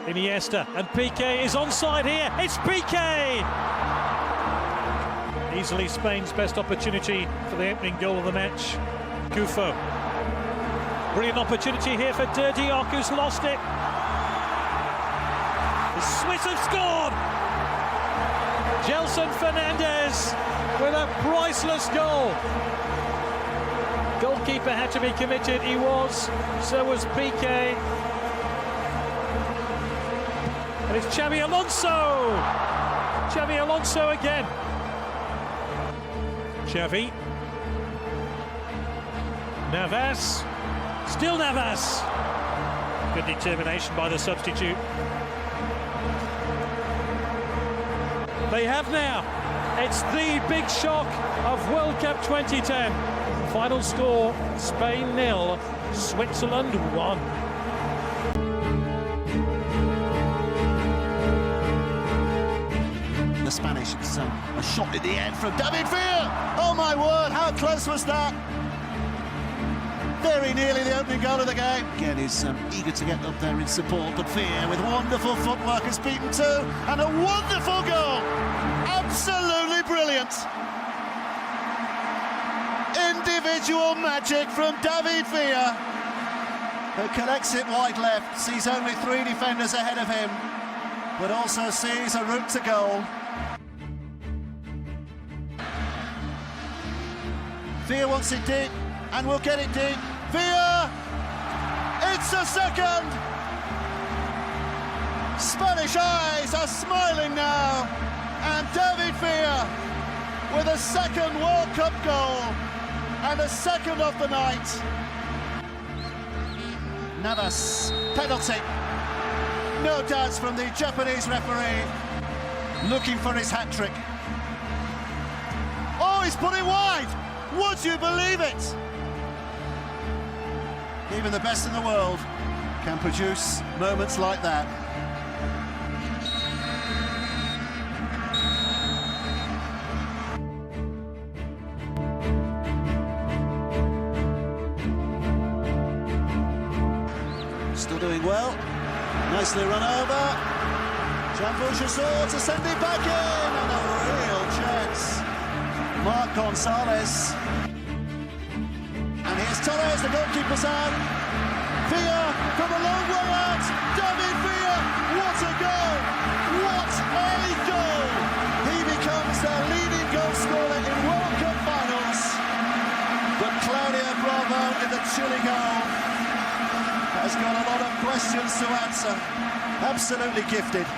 Iniesta, and Piqué is onside here. It's Piqué! Easily Spain's best opportunity for the opening goal of the match. Gufo. Brilliant opportunity here for Diop, who's lost it. The Swiss have scored! Gelson Fernandez with a priceless goal. Goalkeeper had to be committed, he was, so was Piqué. And it's Xabi Alonso! Xabi Alonso again. Xavi. Navas. Still Navas. Good determination by the substitute. They have now. It's the big shock of World Cup 2010. Final score, Spain 0, Switzerland 1. The Spanish, it's a shot in the end from David Villa. Oh my word, how close was that? Very nearly the opening goal of the game. Again, he's eager to get up there in support, but Villa with wonderful footwork has beaten two, and a wonderful goal. Absolutely brilliant. Individual magic from David Villa, who collects it wide left, sees only three defenders ahead of him, but also sees a route to goal. Villa wants it deep, and will get it deep. Villa! It's a second! Spanish eyes are smiling now, and David Villa with a second World Cup goal, and a second of the night. Navas, penalty. No doubts from the Japanese referee, looking for his hat-trick. Oh, he's put it wide! Would you believe it? Even the best in the world can produce moments like that. Still doing well. Nicely run over. Jean-Paul to send it back in, and a real chance. Marc Gonzalez. And here's Torres, the goalkeeper's out. Villa from a long way out. David Villa, what a goal! What a goal! He becomes the leading goal scorer in World Cup finals. But Claudio Bravo in the Chile goal has got a lot of questions to answer. Absolutely gifted.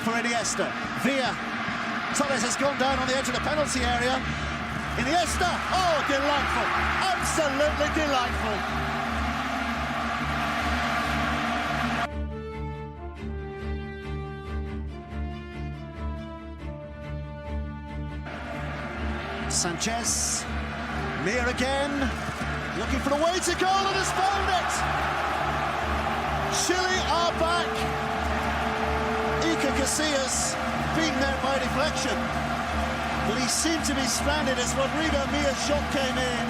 For Iniesta, Villa. Torres has gone down on the edge of the penalty area. Iniesta, oh, delightful, absolutely delightful. Sanchez, Mir again, looking for a way to goal and has found it. Chile are back. Iker Casillas beaten there by deflection. But he seemed to be stranded as Rodrigo Mia's shot came in.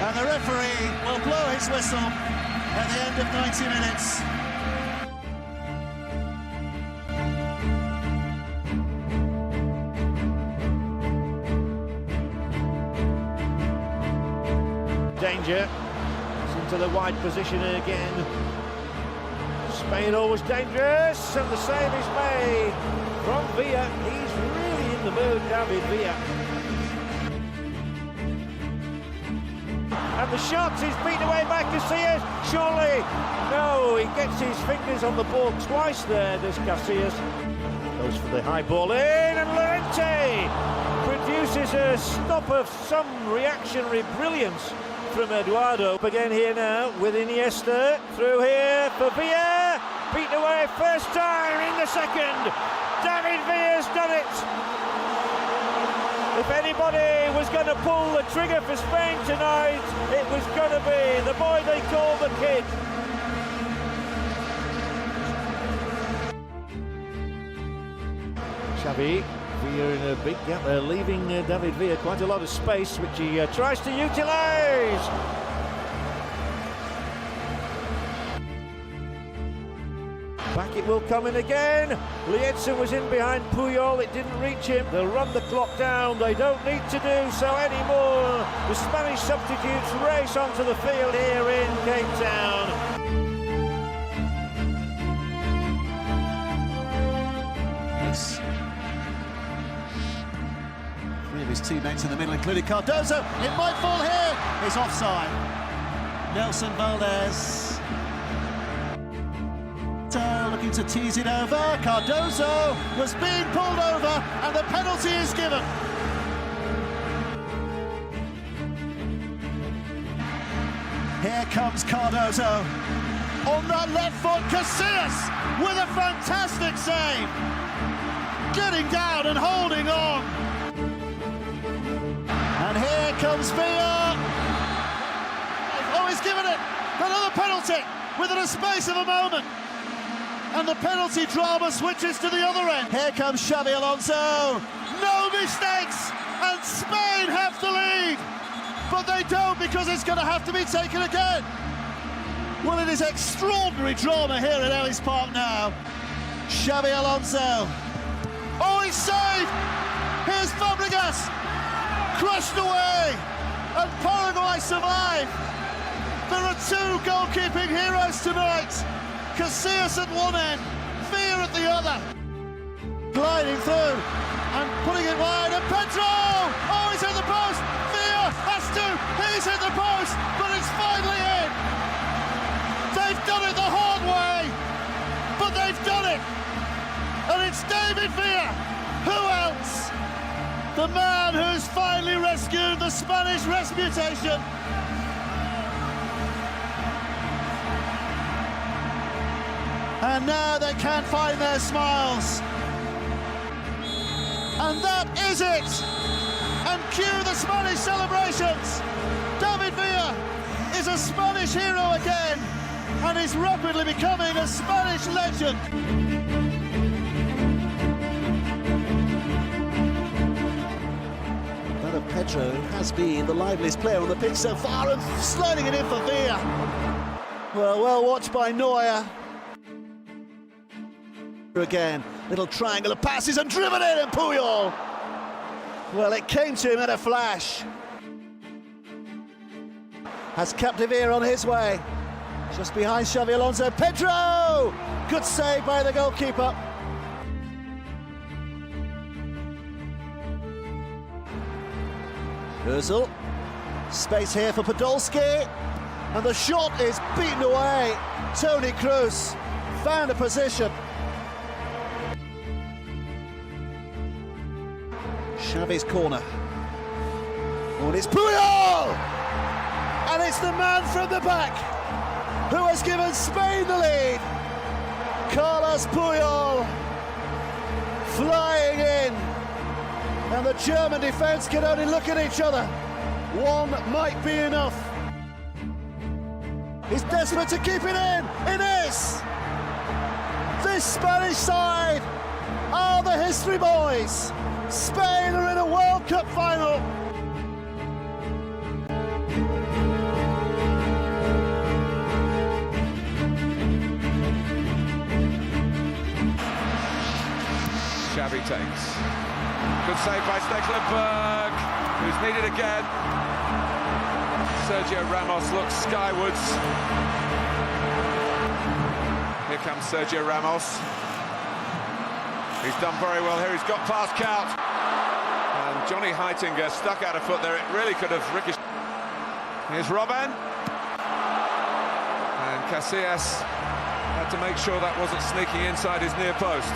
And the referee will blow his whistle at the end of 90 minutes. Danger. It's into the wide position again. Spain always dangerous, and the save is made from Villa. He's really in the mood, David Villa. And the shot is beaten away by Casillas. Surely, no, he gets his fingers on the ball twice there, does Casillas. Goes for the high ball in, and Llorente produces a stop of some reactionary brilliance from Eduardo. Again here now with Iniesta, through here for Villa, beaten away first time in the second. David Villa's done it. If anybody was going to pull the trigger for Spain tonight, it was going to be the boy they call the kid. Xavi, Villa in a big gap there, leaving David Villa quite a lot of space, which he tries to utilise. Back it will come in again. Lietza was in behind Puyol, it didn't reach him. They'll run the clock down, they don't need to do so anymore. The Spanish substitutes race onto the field here in Cape Town. Yes. Three of his teammates in the middle, including Cardozo. It might fall here. It's offside. Nelson Valdez. Looking to tease it over. Cardozo was being pulled over and the penalty is given. Here comes Cardozo. On that left foot, Casillas with a fantastic save. Getting down and holding on. And here comes Villa. Oh, he's given it. Another penalty within a space of a moment. And the penalty drama switches to the other end. Here comes Xabi Alonso. No mistakes, and Spain have the lead. But they don't, because it's going to have to be taken again. Well, it is extraordinary drama here at Ellis Park now. Xabi Alonso. Oh, he's saved. Here's Fabregas. Crushed away. And Paraguay survive. There are two goalkeeping heroes tonight. Casillas at one end, Villa at the other. Gliding through and putting it wide, and Pedro! Oh, he's hit the post! Villa has to, he's hit the post, but it's finally in! They've done it the hard way, but they've done it! And it's David Villa! Who else? The man who's finally rescued the Spanish reputation. And now they can't find their smiles. And that is it. And cue the Spanish celebrations. David Villa is a Spanish hero again, and is rapidly becoming a Spanish legend. That of Pedro has been the liveliest player on the pitch so far, and sliding it in for Villa. Well watched by Neuer. Again, little triangle of passes and driven in, and Puyol. Well, it came to him at a flash. Has Capdevere on his way. Just behind Xabi Alonso. Pedro! Good save by the goalkeeper. Özil. Space here for Podolski. And the shot is beaten away. Toni Kroos found a position. Xavi's corner. Oh, and it's Puyol! And it's the man from the back who has given Spain the lead. Carlos Puyol flying in. And the German defence can only look at each other. One might be enough. He's desperate to keep it in. It is! This Spanish side are the history boys. Spain are in a World Cup final. Xavi takes. Good save by Stekelenburg, who's needed again. Sergio Ramos looks skywards. Here comes Sergio Ramos. He's done very well here, he's got past count. And Johnny Heitinger stuck out a foot there, it really could have ricocheted. Here's Robben. And Casillas had to make sure that wasn't sneaking inside his near post.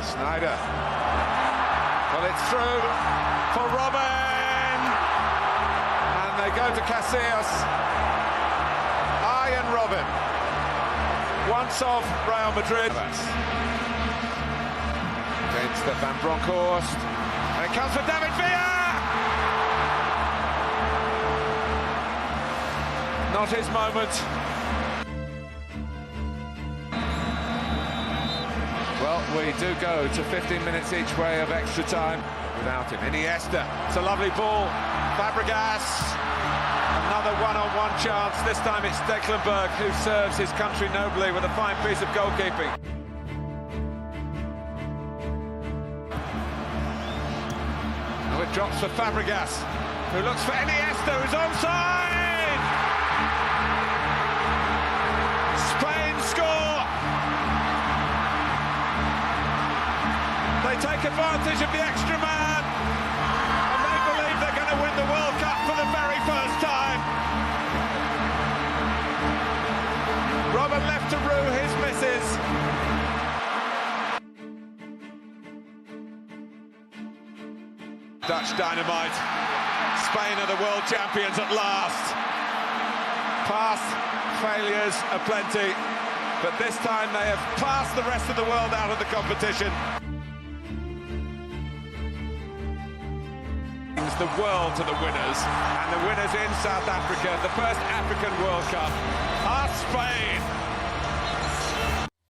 Sneijder. Well, it's through for Robben. And they go to Casillas. Arjen Robben. Once of Real Madrid. Against Van Bronckhorst, and it comes for David Villa! Not his moment. Well, we do go to 15 minutes each way of extra time without him. Iniesta, it's a lovely ball. Fabregas, another one-on-one chance. This time it's Stecklenburg who serves his country nobly with a fine piece of goalkeeping. Oh, it drops for Fabregas, who looks for Iniesta, who's onside! Spain score! They take advantage of the extra man, and they believe they're going to win the World Cup for the very first time. Robin left to rue his misses. Dutch dynamite. Spain are the world champions at last. Past failures aplenty, but this time they have passed the rest of the world out of the competition. The world to the winners, and the winners in South Africa, the first African World Cup, are Spain.